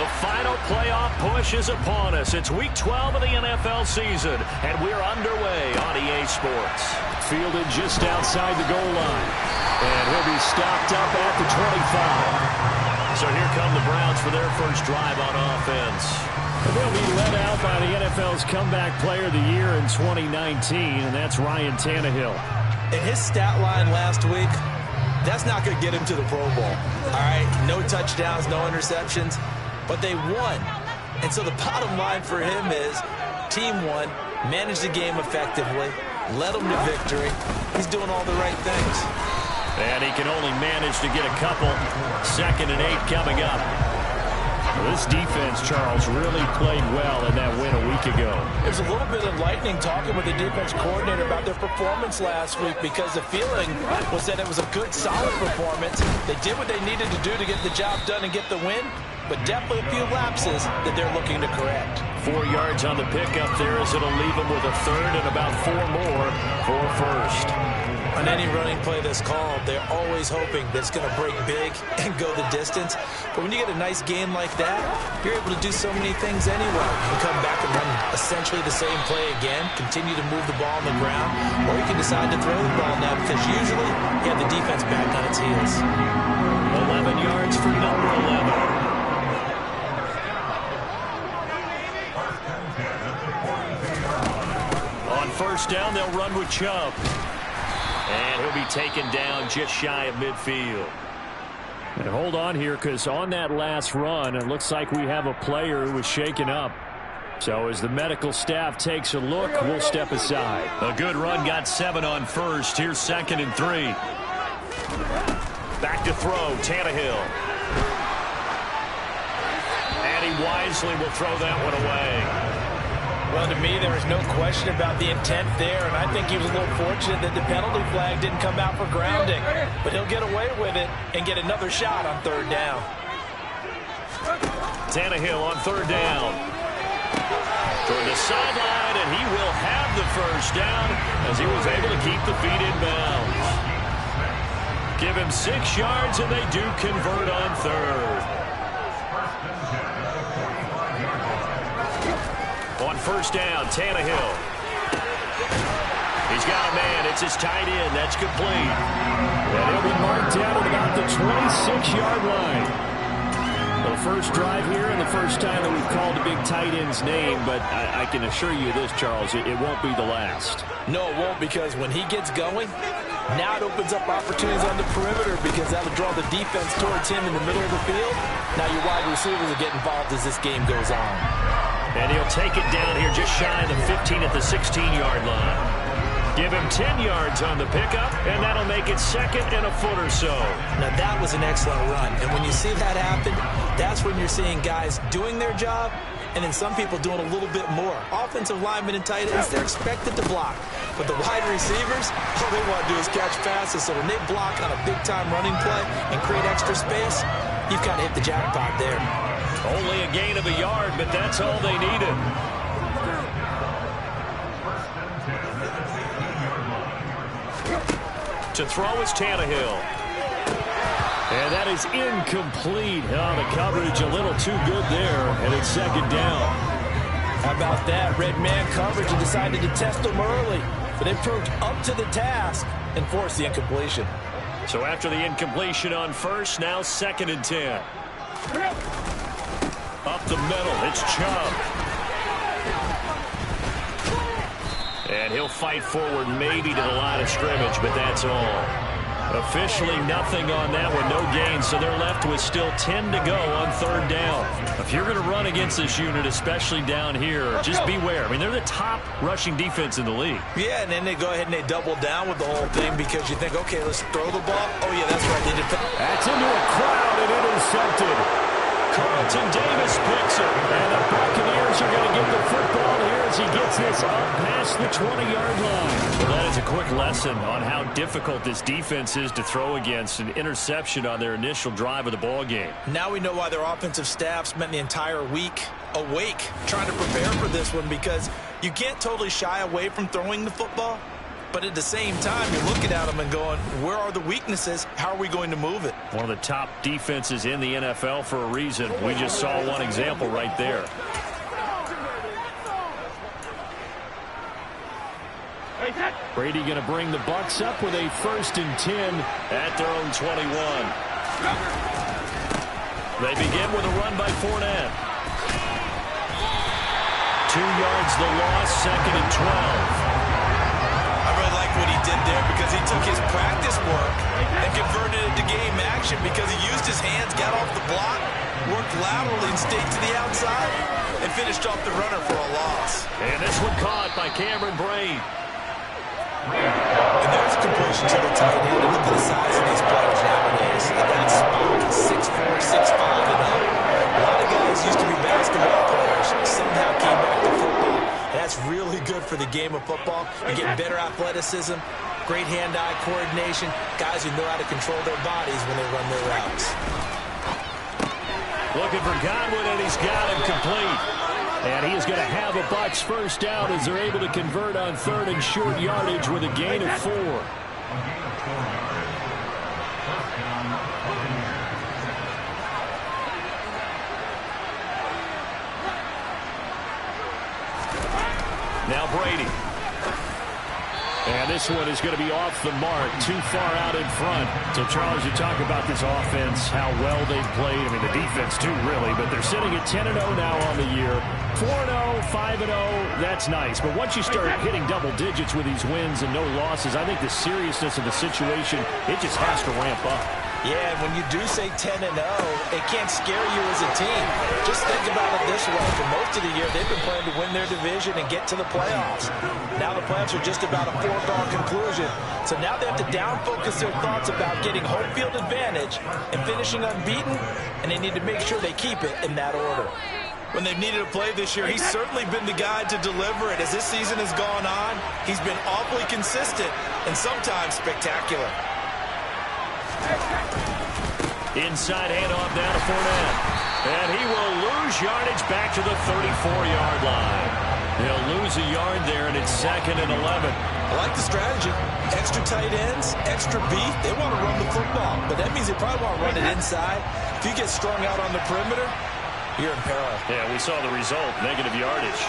The final playoff push is upon us. It's Week 12 of the NFL season, and we're underway on EA Sports. Fielded just outside the goal line. And he'll be stopped up at the 25. So here come the Browns for their first drive on offense. And they'll be led out by the NFL's Comeback Player of the Year in 2019, and that's Ryan Tannehill. And his stat line last week, that's not going to get him to the Pro Bowl. All right, no touchdowns, no interceptions, but they won. And so the bottom line for him is team won, managed the game effectively, led them to victory. He's doing all the right things. And he can only manage to get a couple. 2nd and 8 coming up. Well, this defense, Charles, really played well in that win a week ago. There's a little bit enlightening talking with the defense coordinator about their performance last week, because the feeling was that it was a good, solid performance. They did what they needed to do to get the job done and get the win, but definitely a few lapses that they're looking to correct. 4 yards on the pickup there, as it'll leave them with a third and about 4 more for first. On any running play that's called, they're always hoping that it's going to break big and go the distance. But when you get a nice game like that, you're able to do so many things anyway. You can come back and run essentially the same play again, continue to move the ball on the ground, or you can decide to throw the ball now, because usually you have the defense back on its heels. 11 yards for number 11. On first down, they'll run with Chubb. And he'll be taken down just shy of midfield. And hold on here, because on that last run, it looks like we have a player who was shaken up. So as the medical staff takes a look, we'll step aside. A good run, got 7 on first. Here's 2nd and 3. Back to throw, Tannehill. And he wisely will throw that one away. Well, to me, there is no question about the intent there, and I think he was a little fortunate that the penalty flag didn't come out for grounding. But he'll get away with it and get another shot on 3rd down. Tannehill on 3rd down. Toward the sideline, and he will have the first down as he was able to keep the feet in bounds. Give him 6 yards, and they do convert on 3rd. On first down, Tannehill. He's got a man. It's his tight end. That's complete. And he'll be marked down at about the 26-yard line. The first drive here, and the first time that we've called a big tight end's name, but I can assure you this, Charles, it won't be the last. No, it won't, because when he gets going, now it opens up opportunities on the perimeter, because that'll draw the defense towards him in the middle of the field. Now your wide receivers will get involved as this game goes on. And he'll take it down here just shy of the 15 at the 16-yard line. Give him 10 yards on the pickup, and that'll make it 2nd and a foot or so. Now, that was an excellent run. And when you see that happen, that's when you're seeing guys doing their job, and then some people doing a little bit more. Offensive linemen and tight ends, they're expected to block. But the wide receivers, all they want to do is catch passes. So when they block on a big-time running play and create extra space, you've kind of hit the jackpot there. Only a gain of a yard, but that's all they needed. To throw is Tannehill. And that is incomplete. Oh, the coverage a little too good there, and it's 2nd down. How about that? Red man coverage, and decided to test them early. But they proved up to the task and forced the incompletion. So after the incompletion on first, now 2nd and 10. Up the middle, it's Chubb. And he'll fight forward maybe to the line of scrimmage, but that's all. Officially nothing on that one, no gain, so they're left with still 10 to go on 3rd down. If you're going to run against this unit, especially down here, just beware. I mean, they're the top rushing defense in the league. Yeah, and then they go ahead and they double down with the whole thing, because you think, okay, let's throw the ball. Oh, yeah, that's right. They did. That's into a crowd and intercepted. Carlton Davis picks it. And the Buccaneers are going to get the football here as he gets this up past the 20-yard line. Well, that is a quick lesson on how difficult this defense is to throw against. An interception on their initial drive of the ball game. Now we know why their offensive staff spent the entire week awake trying to prepare for this one, because you can't totally shy away from throwing the football, But at the same time, you're looking at them and going, where are the weaknesses? How are we going to move it? One of the top defenses in the NFL for a reason. We just saw one example right there. Brady going to bring the Bucs up with a 1st and 10 at their own 21. They begin with a run by Fournette. 2 yards the loss, 2nd and 12. I really like what he did there because he took his practice work and converted it to game action because he used his hands, got off the block, worked laterally and stayed to the outside, and finished off the runner for a loss. And this one caught by Cameron Brate. And there's a completion to the tight end. Look at the size of these players nowadays. And that's 6'4", 6'5", and up. A lot of guys used to be basketball players, somehow came back to football. And that's really good for the game of football. You get better athleticism, great hand-eye coordination, guys who know how to control their bodies when they run their routes. Looking for Godwin, and he's got him complete. And he is going to have a Bucs first down as they're able to convert on 3rd and short yardage with a gain of 4. Now Brady. And this one is going to be off the mark, too far out in front. So, Charles, you talk about this offense, how well they've played. I mean, the defense, too, really. But they're sitting at 10-0 now on the year. 4-0, 5-0, that's nice. But once you start hitting double digits with these wins and no losses, I think the seriousness of the situation, it just has to ramp up. Yeah, when you do say 10-0, it can't scare you as a team. Just think about it this way. For most of the year, they've been playing to win their division and get to the playoffs. Now the playoffs are just about a foregone conclusion. So now they have to down-focus their thoughts about getting home field advantage and finishing unbeaten, and they need to make sure they keep it in that order. When they've needed a play this year, he's certainly been the guy to deliver it. As this season has gone on, he's been awfully consistent and sometimes spectacular. Inside handoff down to Fournette. And he will lose yardage back to the 34-yard line. He'll lose a yard there, and it's 2nd and 11. I like the strategy. Extra tight ends, extra beef. They want to run the football, but that means they probably want to run it inside. If you get strung out on the perimeter, you're in peril. Yeah, we saw the result, negative yardage.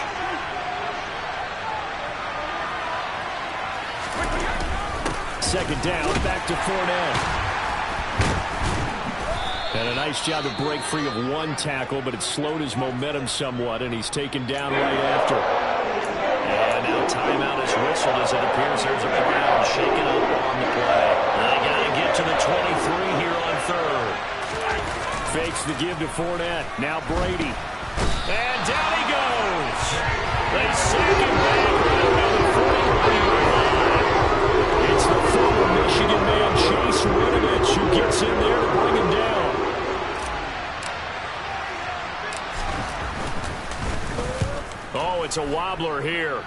Second down, back to Fournette. And a nice job to break free of one tackle, but it slowed his momentum somewhat, and he's taken down right after. And now timeout is whistled as it appears there's a Brown shaken up on the play. They got to get to the 23 here on 3rd. Fakes the give to Fournette. Now Brady. And down he goes. They sack him back right around the 41-yard line. It's the former Michigan man, Chase Winovich, who gets in there to bring him down. Oh, it's a wobbler here.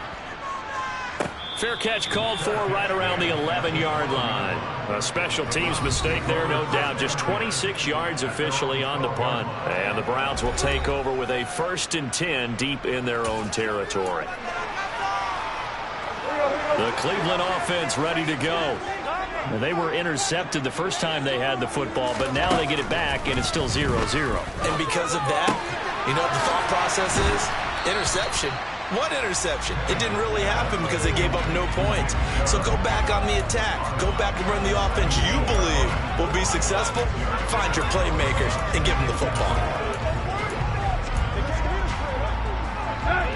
Fair catch called for right around the 11-yard line. A special teams mistake there, no doubt. Just 26 yards officially on the punt. And the Browns will take over with a 1st and 10 deep in their own territory. The Cleveland offense ready to go. Well, they were intercepted the first time they had the football, but now they get it back, and it's still 0-0. And because of that, you know what the thought process is? Interception. What interception? It didn't really happen because they gave up no points. So go back on the attack. Go back and run the offense you believe will be successful. Find your playmakers and give them the football.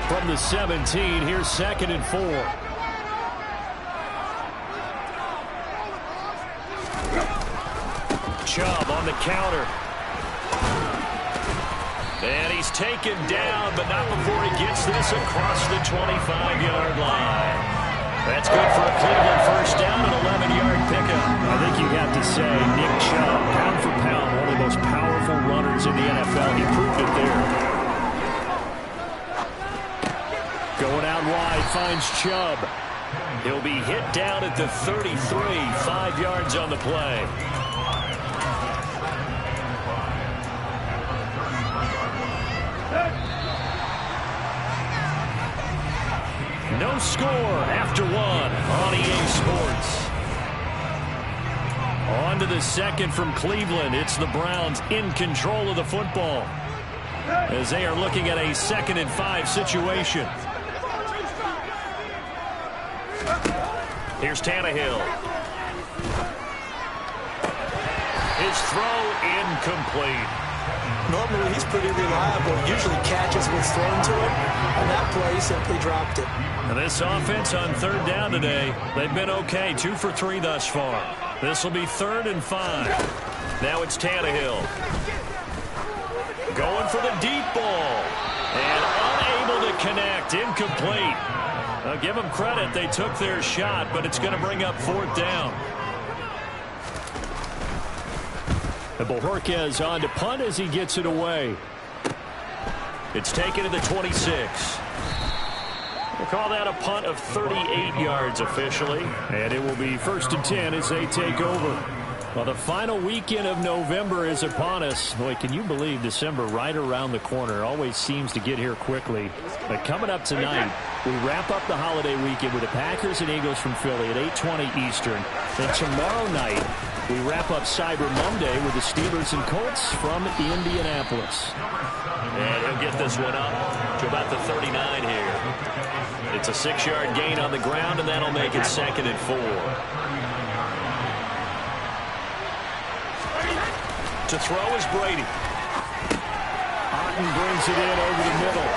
From the 17, here's 2nd and 4. Chubb on the counter. And he's taken down, but not before he gets this across the 25-yard line. That's good for a Cleveland first down, an 11-yard pickup. I think you have to say Nick Chubb, pound for pound, one of the most powerful runners in the NFL. He proved it there. Going out wide, finds Chubb. He'll be hit down at the 33, 5 yards on the play. No score after one on EA Sports. On to the second from Cleveland. It's the Browns in control of the football as they are looking at a 2nd and 5 situation. Here's Tannehill. His throw incomplete. Normally he's pretty reliable. Usually catches what's thrown to him. On that play, he simply dropped it. And this offense on 3rd down today, they've been okay. 2 for 3 thus far. This will be 3rd and 5. Now it's Tannehill. Going for the deep ball. And unable to connect. Incomplete. I'll give them credit. They took their shot, but it's going to bring up 4th down. And Bojorquez on to punt as he gets it away. It's taken to the 26. We'll call that a punt of 38 yards officially. And it will be 1st and 10 as they take over. Well, the final weekend of November is upon us. Boy, can you believe December right around the corner? Always seems to get here quickly. But coming up tonight, we wrap up the holiday weekend with the Packers and Eagles from Philly at 8:20 Eastern. Then tomorrow night, we wrap up Cyber Monday with the Steelers and Colts from Indianapolis. And he'll get this one up to about the 39 here. It's a 6-yard gain on the ground, and that'll make it 2nd and 4. To throw is Brady. Otten brings it in over the middle.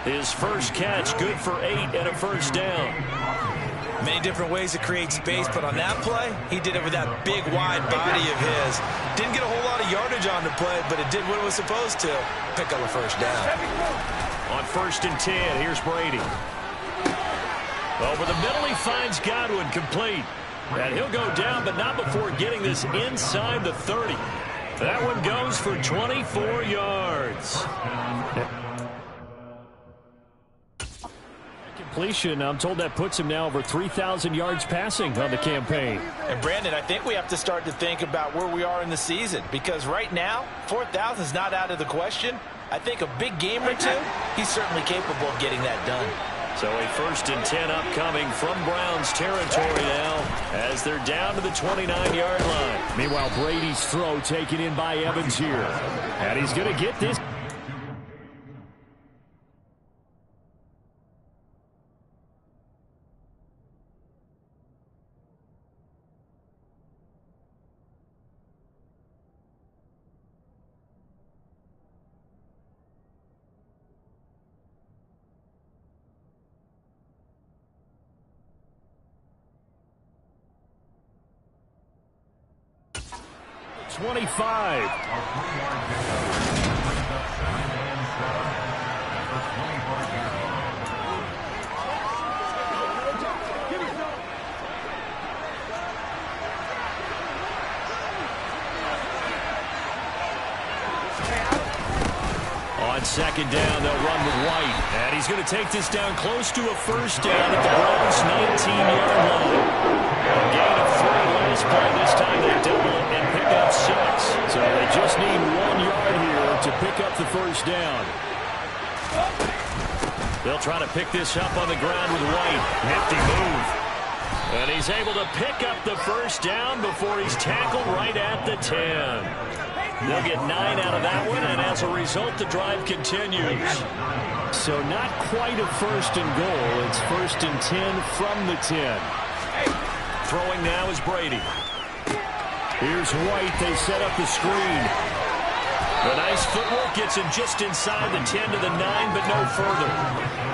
His first catch, good for 8 and a 1st down. Many different ways to create space, but on that play, he did it with that big, wide body of his. Didn't get a whole lot of yardage on the play, but it did what it was supposed to. Pick up a 1st down. On 1st and 10, here's Brady. Over the middle, he finds Godwin, complete. And he'll go down, but not before getting this inside the 30. That one goes for 24 yards. Completion, I'm told that puts him now over 3,000 yards passing on the campaign. And Brandon, I think we have to start to think about where we are in the season, because right now, 4,000 is not out of the question. I think a big game or 2, he's certainly capable of getting that done. So a 1st and 10 upcoming from Browns territory now as they're down to the 29-yard line. Meanwhile, Brady's throw taken in by Evans here. And he's going to get this. Twenty-five. On 2nd down, they'll run with White. And he's going to take this down close to a 1st down at the Browns' 19-yard line. A gain of 3 last play. This time they double it and pick up 6. So they just need 1 yard here to pick up the 1st down. They'll try to pick this up on the ground with White. Nifty move. And he's able to pick up the 1st down before he's tackled right at the 10. They'll get 9 out of that one, and as a result, the drive continues. So not quite a 1st and goal. It's 1st and 10 from the 10. Throwing now is Brady. Here's White. They set up the screen. The nice footwork gets him just inside the 10 to the 9, but no further.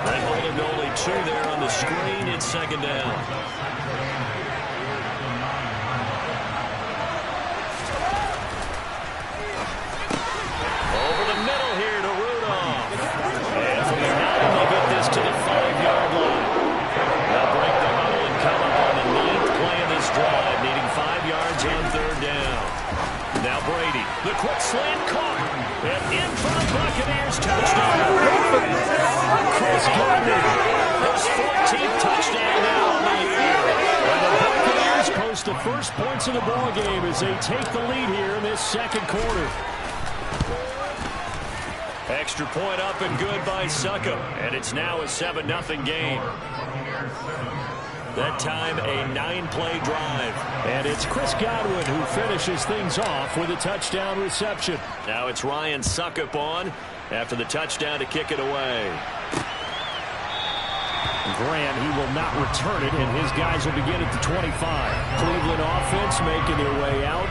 They hold him to only 2 there on the screen. It's 2nd down. Over the middle here to Rudolph. And from the 9, they get this to the 5-yard line. They'll break the huddle and come up on the 9th play of this drive, needing 5 yards on 3rd down. Now Brady, the quick slant caught. And in for the Buccaneers, touchdown. Chris Gardner, his 14th touchdown now on the year. And the Buccaneers post the first points of the ball game as they take the lead here in this 2nd quarter. Extra point up and good by Succop. And it's now a 7-0 game. That time a 9-play drive. And it's Chris Godwin who finishes things off with a touchdown reception. Now it's Ryan Succop on after the touchdown to kick it away. Grant, he will not return it, and his guys will begin at the 25. Cleveland offense making their way out.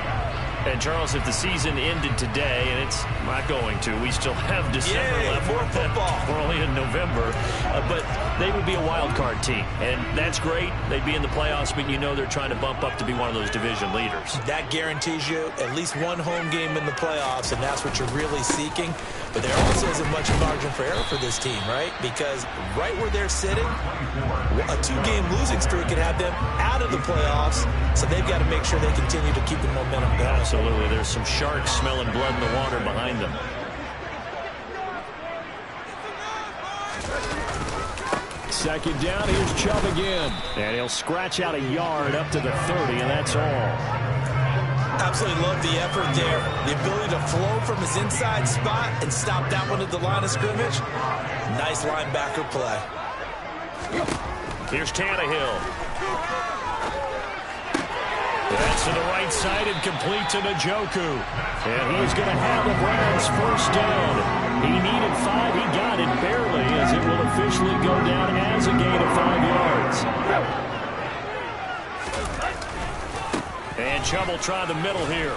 And, Charles, if the season ended today, and it's not going to, we still have December left. More football. We're only in November. But they would be a wild card team, and that's great. They'd be in the playoffs, but you know they're trying to bump up to be one of those division leaders. That guarantees you at least one home game in the playoffs, and that's what you're really seeking. But there also isn't much margin for error for this team, right? Because right where they're sitting, a 2-game losing streak could have them out of the playoffs, so they've got to make sure they continue to keep the momentum going. Absolutely. There's some sharks smelling blood in the water behind them. Second down, here's Chubb again. And he'll scratch out a yard up to the 30, and that's all. Absolutely love the effort there. The ability to flow from his inside spot and stop that one at the line of scrimmage. Nice linebacker play. Here's Tannehill. That's to the right side and complete to Njoku. And he's going to have the Browns first down. He needed 5. He got it barely, as it will officially go down as a gain of 5 yards. And Chubb will try the middle here.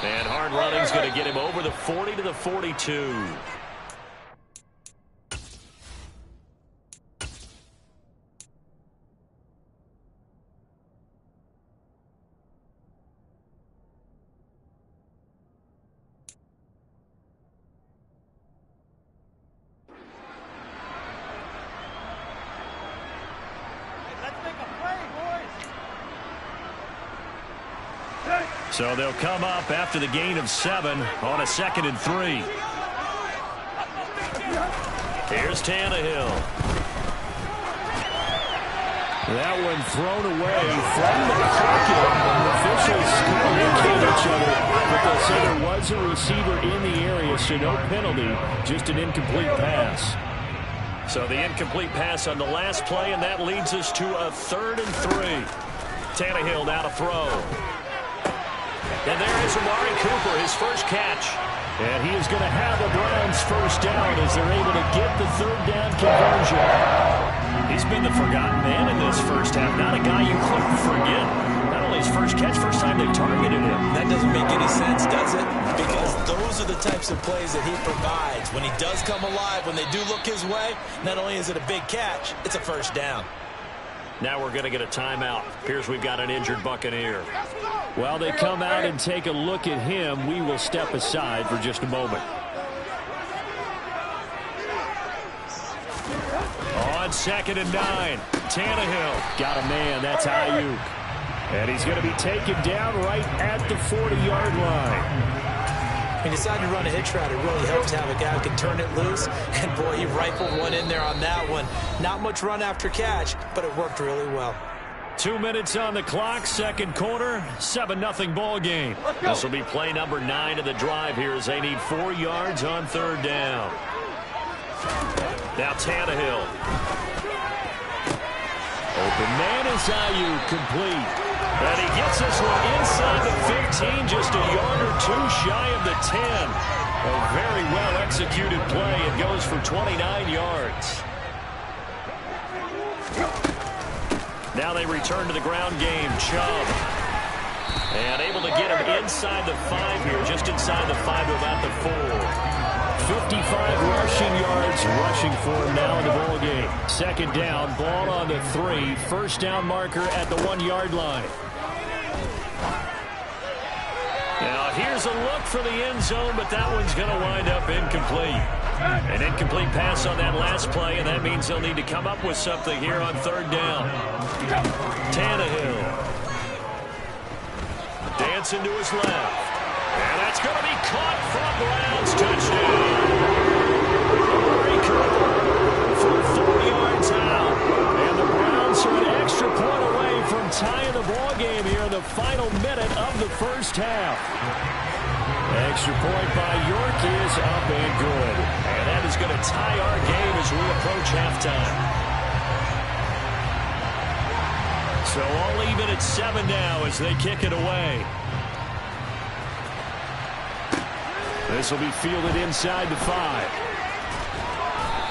And hard running's going to get him over the 40 to the 42. So they'll come up after the gain of 7 on a 2nd and 3. Here's Tannehill. That one thrown away from the pocket. The officials still looking at each other, but they'll say there was a receiver in the area, so no penalty, just an incomplete pass. So the incomplete pass on the last play, and that leads us to a 3rd and 3. Tannehill now to throw. And there is Amari Cooper, his first catch. And he is going to have the Browns first down as they're able to get the 3rd down conversion. He's been the forgotten man in this first half. Not a guy you couldn't forget. Not only his first catch, first time they targeted him. That doesn't make any sense, does it? Because those are the types of plays that he provides. When he does come alive, when they do look his way, not only is it a big catch, it's a first down. Now we're going to get a timeout. Appears we've got an injured Buccaneer. While they come out and take a look at him, we will step aside for just a moment. On 2nd and 9, Tannehill. Got a man, that's Ayuk. And he's going to be taken down right at the 40-yard line. When you decide to run a hitch route, it really helps to have a guy who can turn it loose. And, boy, he rifled one in there on that one. Not much run after catch, but it worked really well. 2 minutes on the clock, 2nd quarter, 7-0 ball game. This will be play number 9 of the drive here as they need 4 yards on 3rd down. Now Tannehill. Open man is Ayuk, complete. And he gets this one inside the 15, just a yard or 2 shy of the 10. A very well-executed play. It goes for 29 yards. Now they return to the ground game. Chubb. And able to get him inside the 5 here, just inside the 5 to about the 4. 55 rushing yards rushing for him now in the ball game. 2nd down, ball on the 3. First down marker at the 1-yard line. Now here's a look for the end zone, but that one's going to wind up incomplete. An incomplete pass on that last play, and that means they'll need to come up with something here on 3rd down. Tannehill. Dancing to his left. And that's going to be caught from Browns. Touchdown. Amari Cooper from 4 yards out. And the Browns are an extra point away from tying the ball game here in the final minute of the first half. Extra point by York is up and good. And that is going to tie our game as we approach halftime. So all even at 7 now as they kick it away. This will be fielded inside the 5.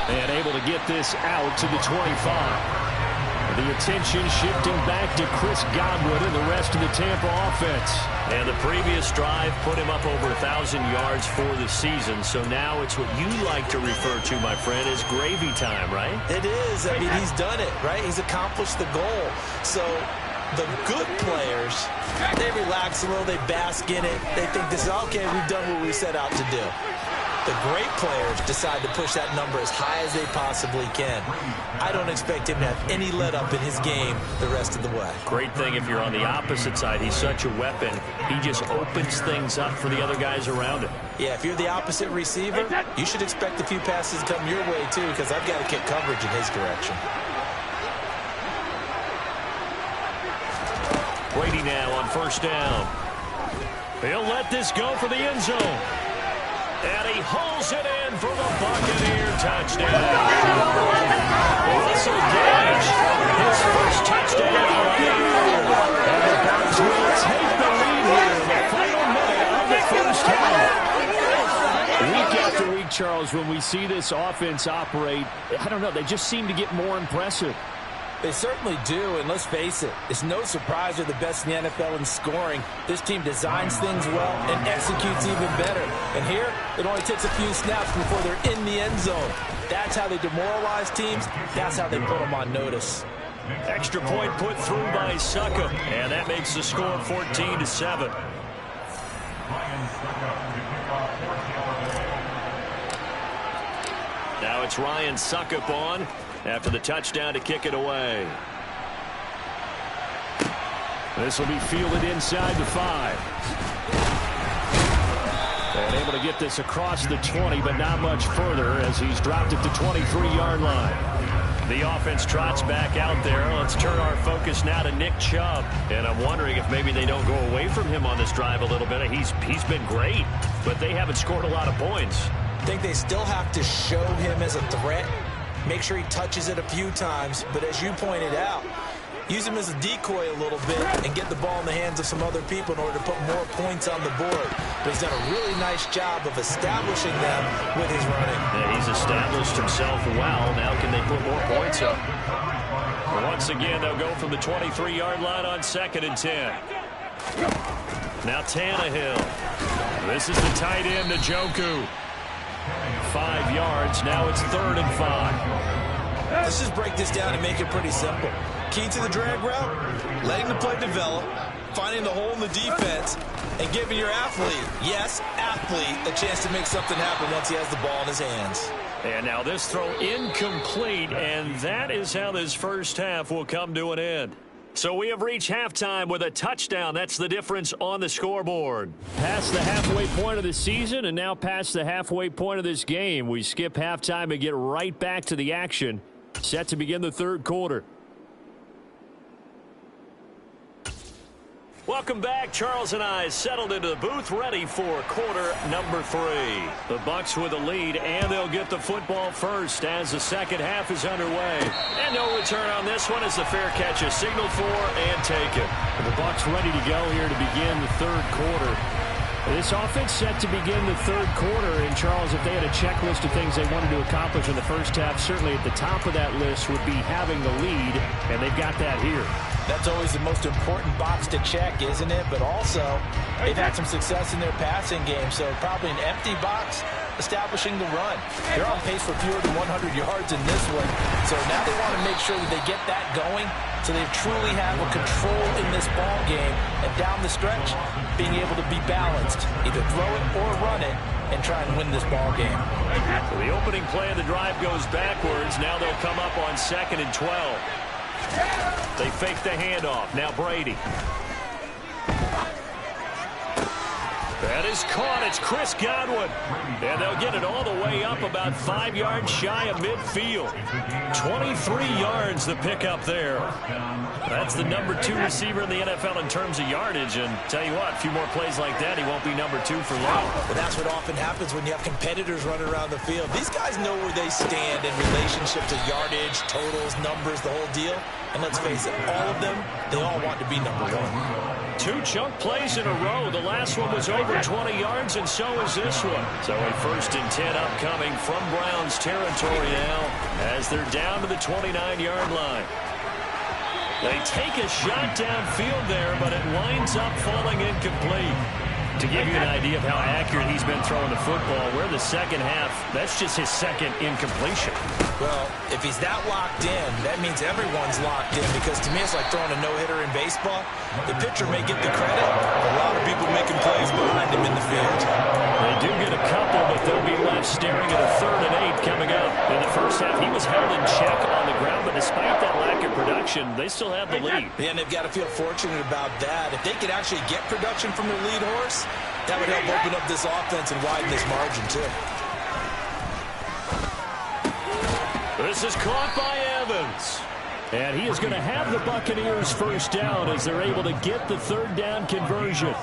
And able to get this out to the 25. The attention shifting back to Chris Godwin and the rest of the Tampa offense. And the previous drive put him up over 1,000 yards for the season. So now it's what you like to refer to, my friend, as gravy time, right? It is. I mean, he's done it, right? He's accomplished the goal. So the good players, they relax a little, they bask in it. They think this is, okay, we've done what we set out to do. The great players decide to push that number as high as they possibly can. I don't expect him to have any let-up in his game the rest of the way. Great thing if you're on the opposite side. He's such a weapon. He just opens things up for the other guys around him. Yeah, if you're the opposite receiver, you should expect a few passes to come your way, too, because I've got to kick coverage in his direction. Brady now on first down. He'll let this go for the end zone. And he hauls it in for the Buccaneer touchdown. Russell Gage, his first touchdown of the year. And the Bucs will take the lead here in the final minute of the first half. Week after week, Charles, when we see this offense operate, I don't know, they just seem to get more impressive. They certainly do, and let's face it, it's no surprise they're the best in the NFL in scoring. This team designs things well and executes even better. And here, it only takes a few snaps before they're in the end zone. That's how they demoralize teams. That's how they put them on notice. Extra point put through by Succop, and that makes the score 14-7. Now it's Ryan Succop on after the touchdown to kick it away. This will be fielded inside the 5. And able to get this across the 20, but not much further as he's dropped it to 23-yard line. The offense trots back out there. Let's turn our focus now to Nick Chubb. And I'm wondering if maybe they don't go away from him on this drive a little bit. He's been great, but they haven't scored a lot of points. I think they still have to show him as a threat. Make sure he touches it a few times. But as you pointed out, use him as a decoy a little bit and get the ball in the hands of some other people in order to put more points on the board. But he's done a really nice job of establishing them with his running. Yeah, he's established himself well. Now can they put more points up? Once again, they'll go from the 23-yard line on 2nd and 10. Now Tannehill. This is the tight end, Njoku. 5 yards. Now it's 3rd and 5. Let's just break this down and make it pretty simple. Key to the drag route, letting the play develop, finding the hole in the defense, and giving your athlete, yes, athlete, a chance to make something happen once he has the ball in his hands. And now this throw incomplete, and that is how this first half will come to an end. So we have reached halftime with a touchdown. That's the difference on the scoreboard. Past the halfway point of the season and now past the halfway point of this game. We skip halftime and get right back to the action. Set to begin the third quarter. Welcome back. Charles and I settled into the booth ready for quarter number 3. The Bucs with a lead, and they'll get the football first as the second half is underway. And no return on this one as the fair catch is signaled for and taken. The Bucs ready to go here to begin the third quarter. This offense set to begin the third quarter. And, Charles, if they had a checklist of things they wanted to accomplish in the first half, certainly at the top of that list would be having the lead, and they've got that here. That's always the most important box to check, isn't it? But also, they've had some success in their passing game, so probably an empty box establishing the run. They're on pace for fewer than 100 yards in this one, so now they want to make sure that they get that going so they truly have a control in this ball game, and down the stretch, being able to be balanced, either throw it or run it, and try and win this ball game. So the opening play of the drive goes backwards. Now they'll come up on 2nd and 12. They fake the handoff. Now Brady. That is caught. It's Chris Godwin. And they'll get it all the way up about 5 yards shy of midfield. 23 yards the pickup there. That's the number 2 receiver in the NFL in terms of yardage. And tell you what, a few more plays like that, he won't be number 2 for long. But that's what often happens when you have competitors running around the field. These guys know where they stand in relationship to yardage, totals, numbers, the whole deal. And let's face it, all of them, they all want to be number 1. 2 chunk plays in a row. The last one was over 20 yards, and so is this one. So a 1st and 10 upcoming from Browns territory now as they're down to the 29-yard line. They take a shot downfield there, but it winds up falling incomplete. To give you an idea of how accurate he's been throwing the football, we're the second half. That's just his 2nd incompletion. Well, if he's that locked in, that means everyone's locked in, because to me it's like throwing a no-hitter in baseball. The pitcher may get the credit, but a lot of people making plays behind him in the field. They do get a couple, but they'll be left staring at a 3rd and 8 coming up. In the first half, he was held in check on the ground, but despite that lack of production, they still have the lead. Yeah, and they've got to feel fortunate about that. If they could actually get production from their lead horse, that would help open up this offense and widen this margin, too. This is caught by Evans. And he is going to have the Buccaneers 1st down as they're able to get the 3rd down conversion.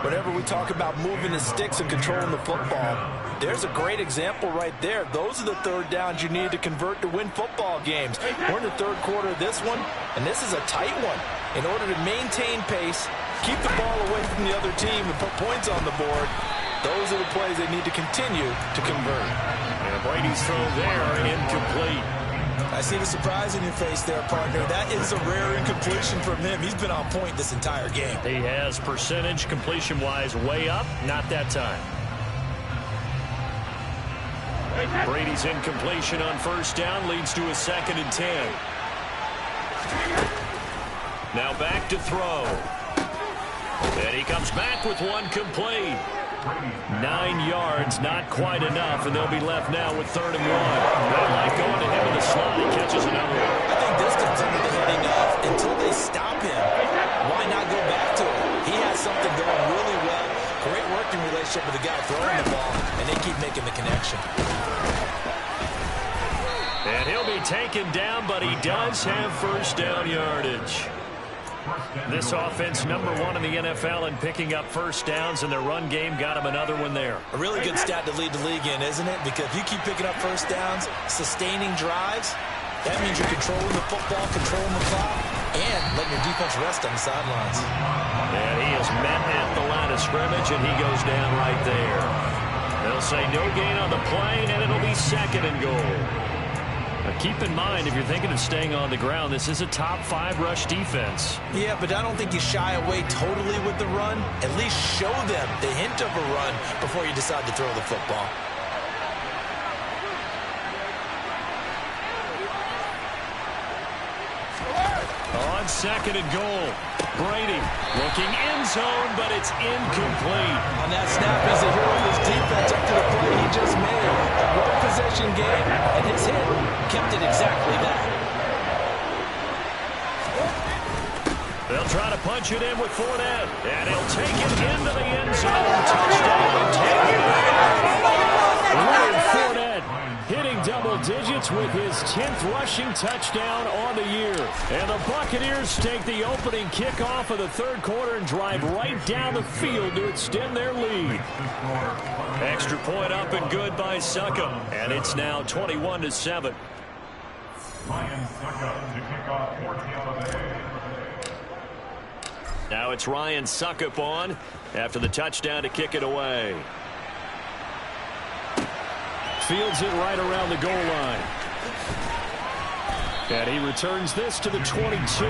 Whenever we talk about moving the sticks and controlling the football, there's a great example right there. Those are the 3rd downs you need to convert to win football games. We're in the 3rd quarter of this one, and this is a tight one. In order to maintain pace, keep the ball away from the other team, and put points on the board, those are the plays they need to continue to convert. And Brady's throw there, incomplete. I see the surprise in your face there, partner. That is a rare incompletion from him. He's been on point this entire game. He has percentage completion-wise way up, not that time. Brady's incompletion on 1st down leads to a 2nd and 10. Now back to throw. And he comes back with one complete. 9 yards, not quite enough, and they'll be left now with 3rd and 1. They like going to him in the slot. He catches another one. I think this comes under the heading of until they stop him, why not go back to him? He has something going really well. Great working relationship with the guy throwing the ball, and they keep making the connection. And he'll be taken down, but he does have 1st down yardage. This offense number 1 in the NFL in picking up 1st downs, and their run game got him another one there. A really good stat to lead the league in, isn't it? Because if you keep picking up 1st downs, sustaining drives, that means you're controlling the football, controlling the clock, and letting your defense rest on the sidelines. And he is met at the line of scrimmage, and he goes down right there. They'll say no gain on the play, and it'll be 2nd and goal. Keep in mind, if you're thinking of staying on the ground, this is a top 5 rush defense. Yeah, but I don't think you shy away totally with the run. At least show them the hint of a run before you decide to throw the football. On 2nd and goal, Brady looking end zone, but it's incomplete. On that snap, he's a hero of his defense up to the play he just made. A one-possession game, and his hit kept it exactly that. They'll try to punch it in with Fournette, and he'll take it into the end zone. Touchdown, Tampa Bay. Leonard Fournette hitting double digits with his 10th rushing touchdown on the year. And the Buccaneers take the opening kickoff of the 3rd quarter and drive right down the field to extend their lead. Extra point up and good by Succop, and it's now 21-7. Ryan Succop to kick off for Tampa Bay. Now it's Ryan Succop on after the touchdown to kick it away. Fields it right around the goal line. And he returns this to the 22.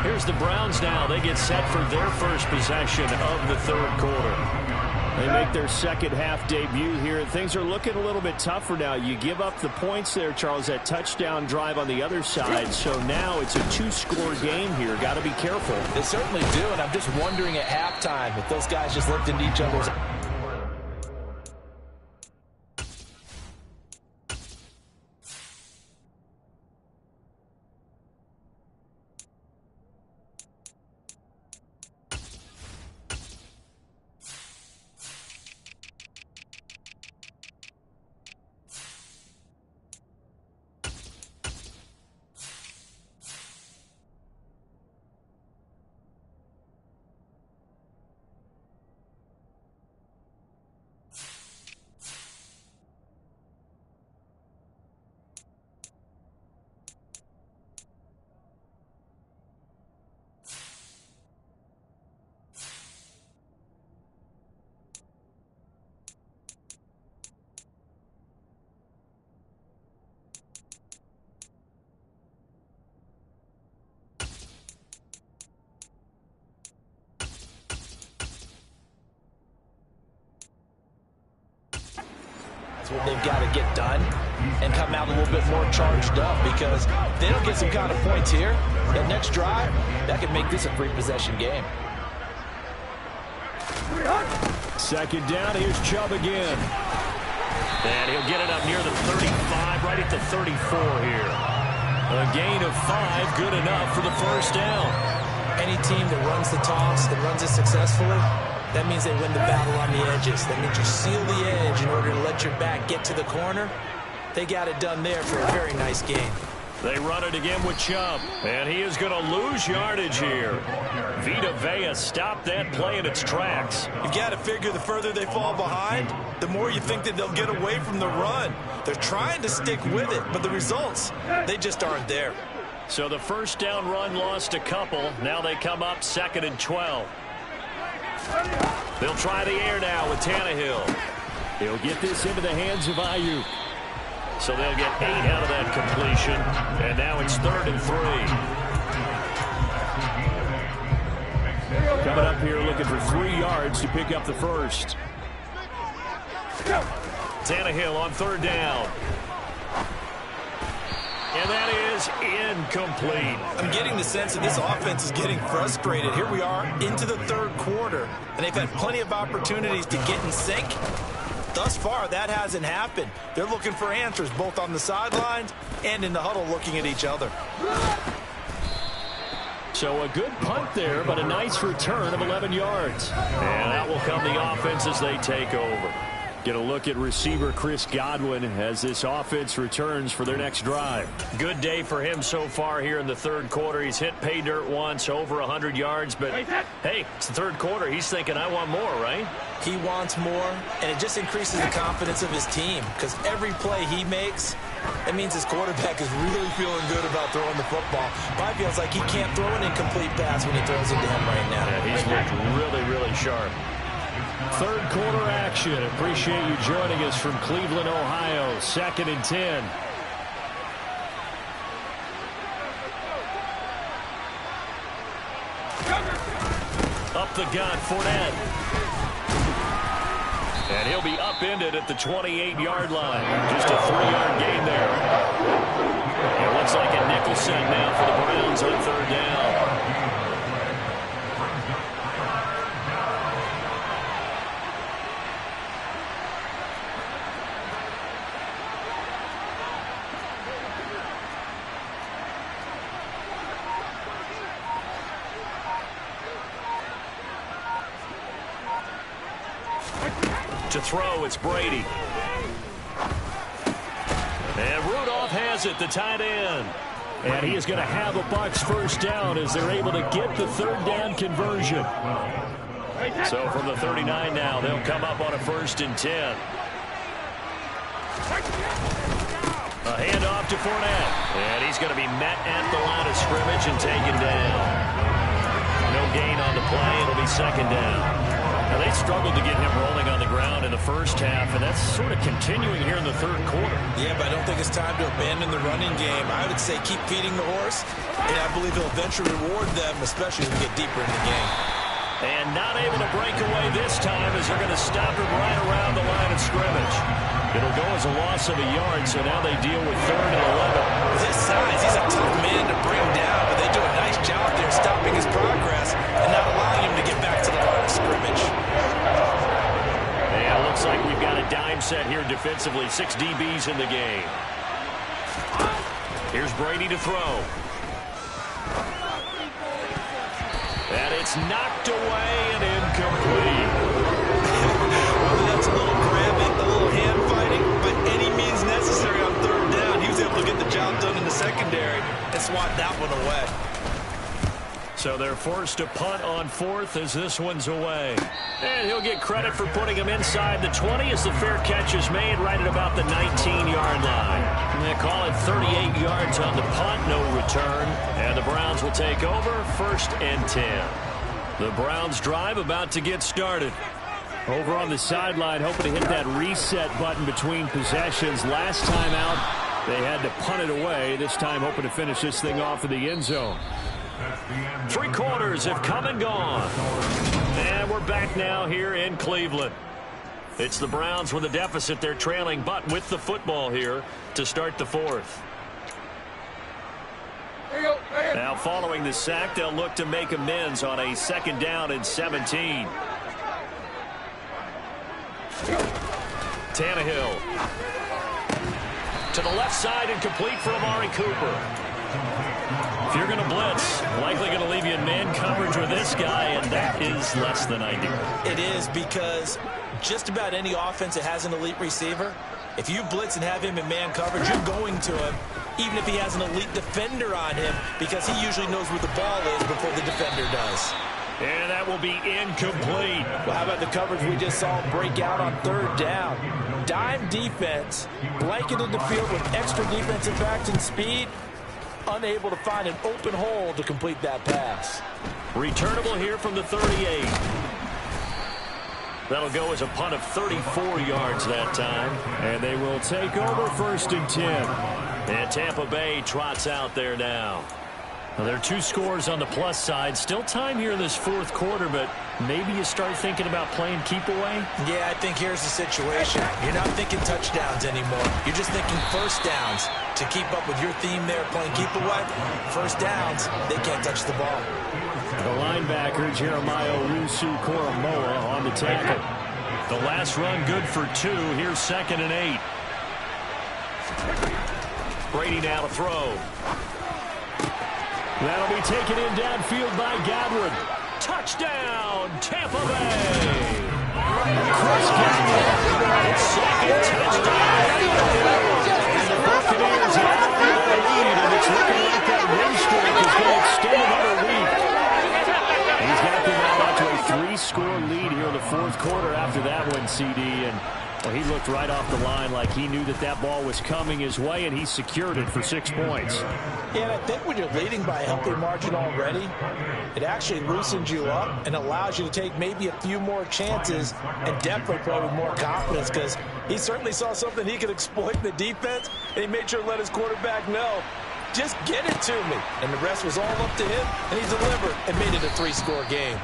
Here's the Browns now. They get set for their 1st possession of the 3rd quarter. They make their 2nd half debut here. Things are looking a little bit tougher now. You give up the points there, Charles, that touchdown drive on the other side. So now it's a 2-score game here. Got to be careful. They certainly do, and I'm just wondering at halftime if those guys just looked into each other's that's what they've got to get done and come out a little bit more charged up, because if they don't get some kind of points here, that next drive, that could make this a 3-possession game. Second down, here's Chubb again. And he'll get it up near the 35, right at the 34 here. A gain of 5, good enough for the first down. Any team that runs the toss, that runs it successfully, that means they win the battle on the edges. That means you seal the edge in order to let your back get to the corner. They got it done there for a very nice gain. They run it again with Chubb, and he is going to lose yardage here. Vita Vea stopped that play in its tracks. You got to figure the further they fall behind, the more you think that they'll get away from the run. They're trying to stick with it, but the results, they just aren't there. So the first down run lost a couple. Now they come up 2nd and 12. They'll try the air now with Tannehill. He'll get this into the hands of Ayuk. So they'll get 8 out of that completion, and now it's 3rd and 3. Coming up here looking for 3 yards to pick up the first. Tannehill on 3rd down. And that is incomplete. I'm getting the sense that this offense is getting frustrated. Here we are into the 3rd quarter, and they've had plenty of opportunities to get in sync. Thus far, that hasn't happened. They're looking for answers both on the sidelines and in the huddle looking at each other. So a good punt there, but a nice return of 11 yards. And that will come the offense as they take over. Get a look at receiver Chris Godwin as this offense returns for their next drive. Good day for him so far here in the 3rd quarter. He's hit pay dirt once, over 100 yards. But, hey, it's the 3rd quarter. He's thinking, I want more, right? He wants more, and it just increases the confidence of his team, because every play he makes, that means his quarterback is really feeling good about throwing the football. Mike feels like he can't throw an incomplete pass when he throws it to him right now. Yeah, he's looked really, really sharp. 3rd quarter action. Appreciate you joining us from Cleveland, Ohio. 2nd and 10. Up the gun, Fournette. And he'll be upended at the 28-yard line. Just a 3-yard gain there. It looks like a nickel set now for the Browns on 3rd down. To throw, it's Brady. And Rudolph has it, the tight end. And he is going to have a Bucs first down as they're able to get the 3rd down conversion. So from the 39 now, they'll come up on a 1st and 10. A handoff to Fournette. And he's going to be met at the line of scrimmage and taken down. No gain on the play. It'll be 2nd down. Now, they struggled to get him rolling on the ground in the first half, and that's sort of continuing here in the 3rd quarter. Yeah, but I don't think it's time to abandon the running game. I would say keep feeding the horse, and I believe he'll eventually reward them, especially as we get deeper in the game. And not able to break away this time as they're going to stop him right around the line of scrimmage. It'll go as a loss of a yard, so now they deal with 3rd and 11. With his size, he's a tough man to bring down, but they do a nice job there stopping his progress and not allowing him to get back to the line of scrimmage. And it looks like we've got a dime set here defensively. 6 DBs in the game. Here's Brady to throw. And it's knocked away and incomplete. Well, that's a little grabbing, a little hand fighting, but any means necessary on 3rd down. He was able to get the job done in the secondary and swat that one away. So they're forced to punt on 4th as this one's away. And he'll get credit for putting him inside the 20 as the fair catch is made right at about the 19-yard line. And they call it 38 yards on the punt, no return. And the Browns will take over 1st and 10. The Browns drive about to get started. Over on the sideline, hoping to hit that reset button between possessions. Last time out, they had to punt it away. This time hoping to finish this thing off in the end zone. 3 quarters have come and gone. And we're back now here in Cleveland. It's the Browns with a deficit. They're trailing, but with the football here to start the fourth. Now following the sack, they'll look to make amends on a 2nd down and 17. Tannehill to the left side and complete for Amari Cooper. If you're going to blitz, likely going to leave you in man coverage with this guy, and that is less than ideal. It is, because just about any offense that has an elite receiver, if you blitz and have him in man coverage, you're going to him, even if he has an elite defender on him, because he usually knows where the ball is before the defender does. And that will be incomplete. Well, how about the coverage we just saw break out on 3rd down? Dime defense, blanketed the field with extra defensive backs and speed, unable to find an open hole to complete that pass. Returnable here from the 38. That'll go as a punt of 34 yards that time. And they will take over 1st and 10. And Tampa Bay trots out there now. Well, there are 2 scores on the plus side. Still time here in this 4th quarter, but maybe you start thinking about playing keep away? Yeah, I think here's the situation. You're not thinking touchdowns anymore. You're just thinking 1st downs. To keep up with your theme there, playing keep away, 1st downs, they can't touch the ball. The linebacker, Jeremiah Owusu-Koramoah, on the tackle. The last run good for 2. Here's 2nd and 8. Brady now to throw. That'll be taken in downfield by Godwin. Touchdown, Tampa Bay! Chris Godwin, 2nd touchdown. And the Buccaneers have the lead, and it's looking like that win streak is going to extend another week. He's got them out to a 3-score lead here in the 4th quarter after that one, CD. And well, he looked right off the line like he knew that that ball was coming his way, and he secured it for 6 points. Yeah, and I think when you're leading by a healthy margin already, it actually loosens you up and allows you to take maybe a few more chances and definitely play with more confidence, because he certainly saw something he could exploit in the defense, and he made sure to let his quarterback know, just get it to me. And the rest was all up to him, and he delivered and made it a 3-score game.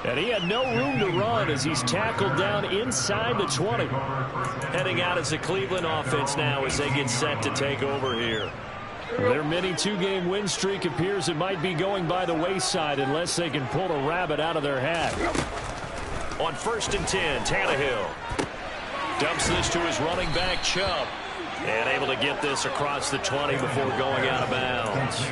And he had no room to run as he's tackled down inside the 20. Heading out as the Cleveland offense now as they get set to take over here. Their mini 2-game win streak appears it might be going by the wayside unless they can pull a rabbit out of their hat. On 1st and 10, Tannehill dumps this to his running back, Chubb. And able to get this across the 20 before going out of bounds.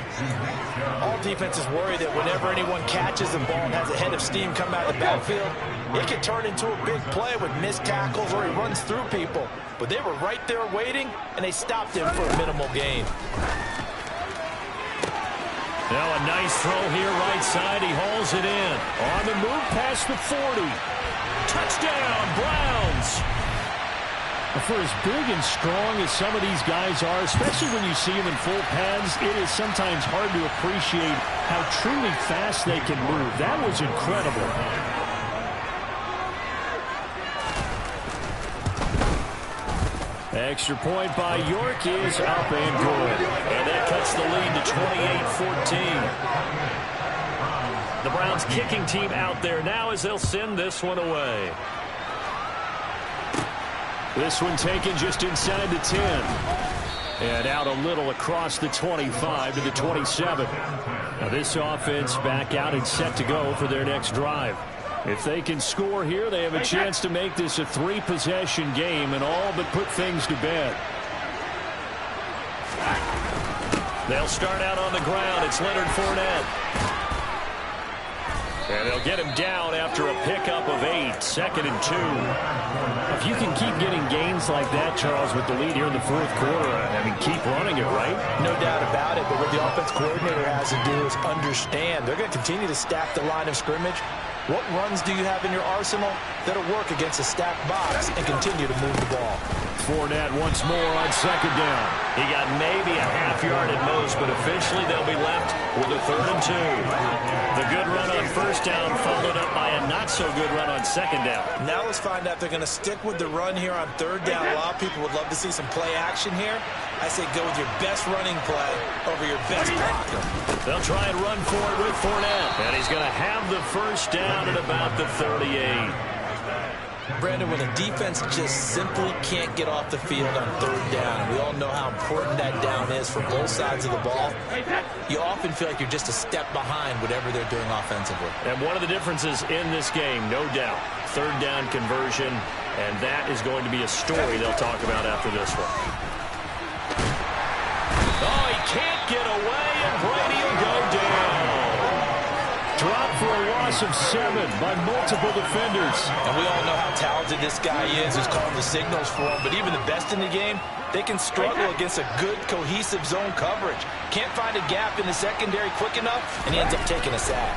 All defenses worry that whenever anyone catches the ball and has a head of steam come out of the backfield, it can turn into a big play with missed tackles or he runs through people. But they were right there waiting, and they stopped him for a minimal gain. Now a nice throw here right side. He hauls it in. On the move past the 40. Touchdown, Browns! For as big and strong as some of these guys are, especially when you see them in full pads, it is sometimes hard to appreciate how truly fast they can move. That was incredible. Extra point by York is up and good. And that cuts the lead to 28-14. The Browns kicking team out there now as they'll send this one away. This one taken just inside the 10. And out a little across the 25 to the 27. Now this offense back out and set to go for their next drive. If they can score here, they have a chance to make this a 3-possession game and all but put things to bed. They'll start out on the ground. It's Leonard Fournette. And they'll get him down after a pickup of 8. 2nd and 2. If you can keep getting gains like that, Charles, with the lead here in the 4th quarter, I mean, keep running it, right? No doubt about it, but what the offense coordinator has to do is understand they're going to continue to stack the line of scrimmage. What runs do you have in your arsenal that'll work against a stacked box and continue to move the ball? Fournette once more on 2nd down. He got maybe a half yard at most, but officially they'll be left with a 3rd and 2. The good run on 1st down followed up by a not-so-good run on 2nd down. Now let's find out if they're going to stick with the run here on 3rd down. A lot of people would love to see some play action here. I say go with your best running play over your best blocker. They'll try and run for it with Fournette. And he's going to have the 1st down at about the 38. Brandon, when a defense just simply can't get off the field on third down, and we all know how important that down is for both sides of the ball, you often feel like you're just a step behind whatever they're doing offensively. And one of the differences in this game, no doubt, third down conversion, and that is going to be a story they'll talk about after this one. Oh, he can't get away, and Brady will go down. Dropped for a loss of 7 by multiple defenders. And we all know how talented this guy is who's calling the signals for him, but even the best in the game, they can struggle against a good, cohesive zone coverage. Can't find a gap in the secondary quick enough, and he ends up taking a sack.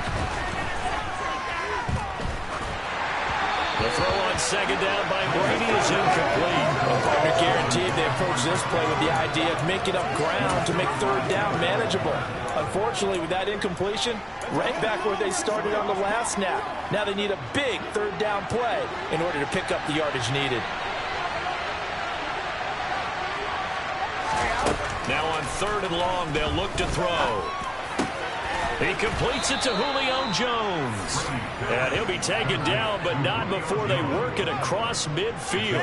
The throw on second down by Brady is incomplete. A partner guaranteed they approach this play with the idea of making up ground to make third down manageable. Unfortunately, with that incompletion, right back where they started on the last snap. Now they need a big third down play in order to pick up the yardage needed. Now on 3rd and long, they'll look to throw. He completes it to Julio Jones. And he'll be taken down, but not before they work it across midfield.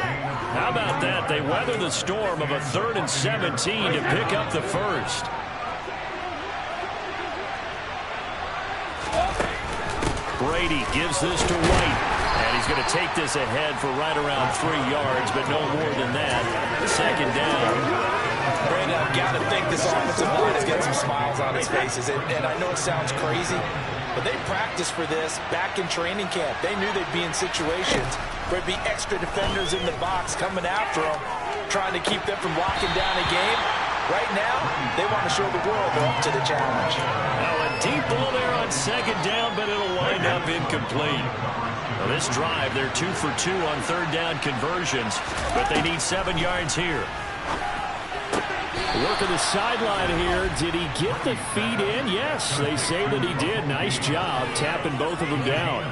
How about that? They weather the storm of a 3rd and 17 to pick up the first. Brady gives this to White. And he's going to take this ahead for right around 3 yards, but no more than that. Second down. Brandon, I've got to think this offensive line has got some smiles on its faces. And I know it sounds crazy, but they practiced for this back in training camp. They knew they'd be in situations where there'd be extra defenders in the box coming after them, trying to keep them from locking down a game. Right now, they want to show the world they're up to the challenge. Now a deep ball there on second down, but it'll wind up incomplete. Now this drive, they're 2 for 2 on third down conversions, but they need 7 yards here. Work of the sideline here. Did he get the feet in? Yes, they say that he did. Nice job tapping both of them down.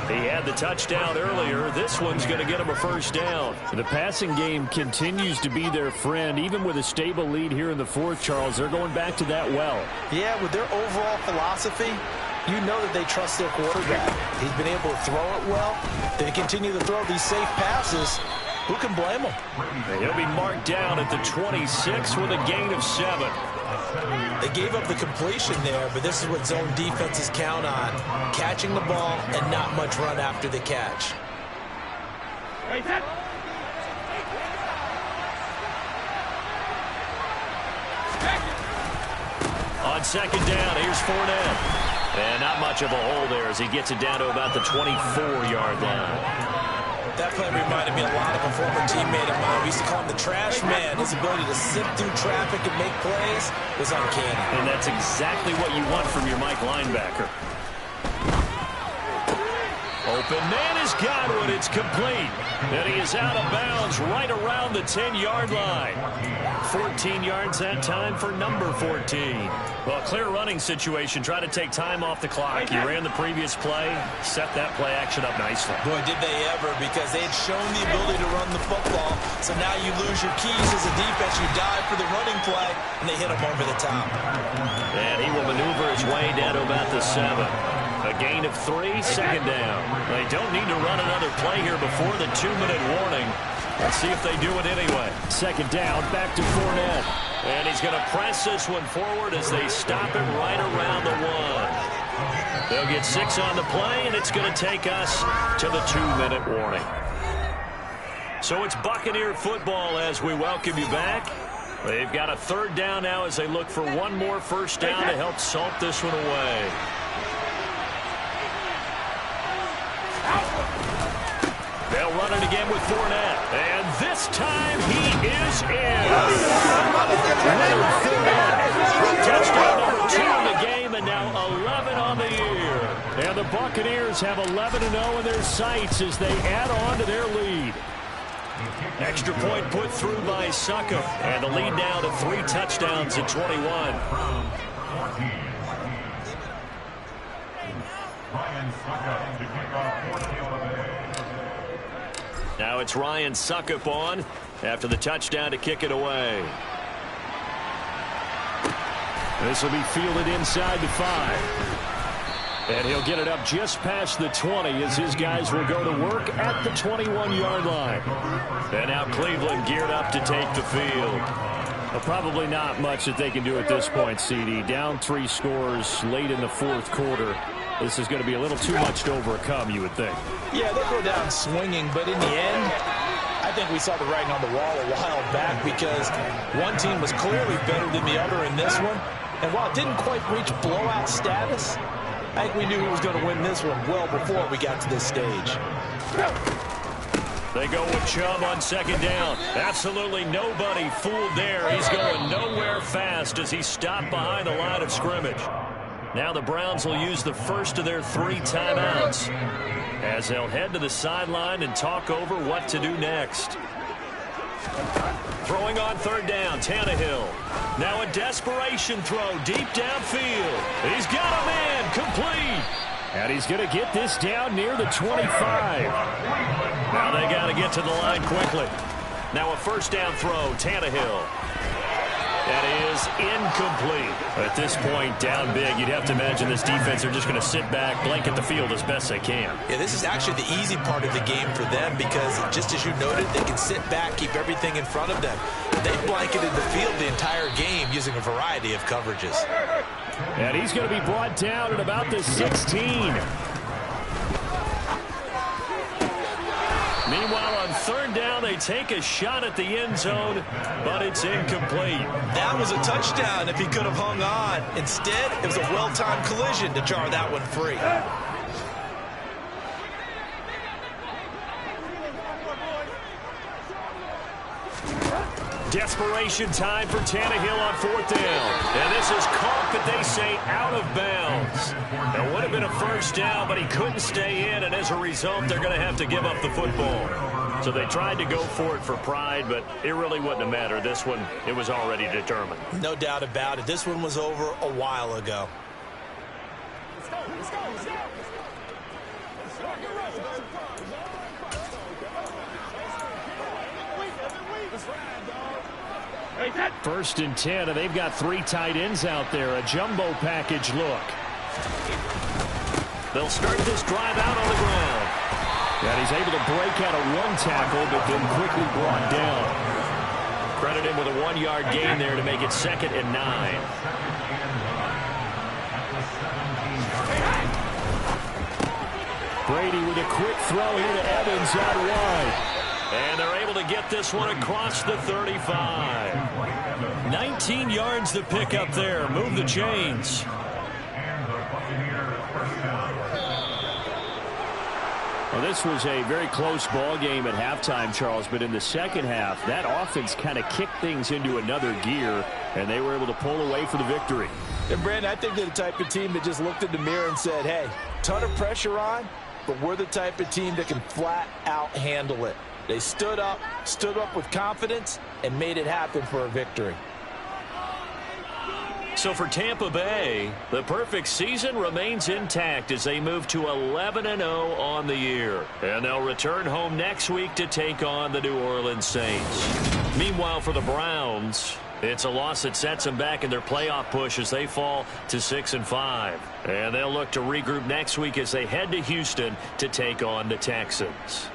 He had the touchdown earlier. This one's going to get him a first down. The passing game continues to be their friend. Even with a stable lead here in the 4th, Charles, they're going back to that well. Yeah, with their overall philosophy, you know that they trust their quarterback. He's been able to throw it well. They continue to throw these safe passes. Who can blame him? He'll be marked down at the 26 with a gain of 7. They gave up the completion there, but this is what zone defenses count on. Catching the ball and not much run after the catch. On second down, here's Fournette. And not much of a hole there as he gets it down to about the 24-yard line. That play reminded me a lot of a former teammate of mine. We used to call him the trash man. His ability to sift through traffic and make plays was uncanny. And that's exactly what you want from your Mike linebacker. Open man has got one. It's complete. And he is out of bounds right around the 10-yard line. 14 yards that time for number 14. Well, clear running situation. Try to take time off the clock. You ran the previous play, set that play action up nicely. Boy, did they ever, because they had shown the ability to run the football. So now you lose your keys as a defense. You dive for the running play, and they hit him over the top. And he will maneuver his way down to about the 7. A gain of 3, second down. They don't need to run another play here before the 2-minute warning. Let's see if they do it anyway. Second down, back to Fournette. And he's going to press this one forward as they stop it right around the 1. They'll get 6 on the play, and it's going to take us to the 2-minute warning. So it's Buccaneer football as we welcome you back. They've got a third down now as they look for one more first down to help salt this one away. They'll run it again with Fournette. And this time he is in. Touchdown number 2 in the game, and now 11 on the year. And the Buccaneers have 11-0 in their sights as they add on to their lead. Extra point put through by Succop. And the lead now to 3 touchdowns at 21. Ryan Succop to kick off for Tampa Bay. Now it's Ryan Succop on after the touchdown to kick it away. This will be fielded inside the 5. And he'll get it up just past the 20 as his guys will go to work at the 21-yard line. And now Cleveland geared up to take the field. Well, probably not much that they can do at this point, CD. Down 3 scores late in the fourth quarter. This is going to be a little too much to overcome, you would think. Yeah, they'll go down swinging, but in the end, I think we saw the writing on the wall a while back because one team was clearly better than the other in this one. And while it didn't quite reach blowout status, I think we knew who was going to win this one well before we got to this stage. They go with Chubb on second down. Absolutely nobody fooled there. He's going nowhere fast as he stopped behind the line of scrimmage. Now the Browns will use the first of their 3 timeouts as they'll head to the sideline and talk over what to do next. Throwing on third down, Tannehill. Now a desperation throw deep downfield. He's got a man complete. And he's going to get this down near the 25. Now they got to get to the line quickly. Now a first down throw, Tannehill. That is incomplete. At this point, down big, you'd have to imagine this defense are just going to sit back, blanket the field as best they can. Yeah, this is actually the easy part of the game for them because, just as you noted, they can sit back, keep everything in front of them. They blanketed the field the entire game using a variety of coverages. And he's going to be brought down at about the 16. Meanwhile, on third down, they take a shot at the end zone, but it's incomplete. That was a touchdown if he could have hung on. Instead, it was a well-timed collision to jar that one free. Desperation time for Tannehill on fourth down. And this is caught, but they say out of bounds. It would have been a first down, but he couldn't stay in, and as a result, they're going to have to give up the football. So they tried to go for it for pride, but it really wouldn't have mattered. This one, it was already determined. No doubt about it. This one was over a while ago. First and 10, and they've got 3 tight ends out there. A jumbo package look. They'll start this drive out on the ground. And he's able to break out of 1 tackle, but then quickly brought down. Credit him with a 1-yard gain there to make it 2nd and 9. Brady with a quick throw here to Evans out wide. And they're able to get this one across the 35. 19 yards to pick up there. Move the chains. Well, this was a very close ball game at halftime, Charles, but in the second half, that offense kind of kicked things into another gear, and they were able to pull away for the victory. And, Brandon, I think they're the type of team that just looked in the mirror and said, hey, ton of pressure on, but we're the type of team that can flat out handle it. They stood up with confidence, and made it happen for a victory. So for Tampa Bay, the perfect season remains intact as they move to 11-0 on the year. And they'll return home next week to take on the New Orleans Saints. Meanwhile, for the Browns, it's a loss that sets them back in their playoff push as they fall to 6-5. And they'll look to regroup next week as they head to Houston to take on the Texans.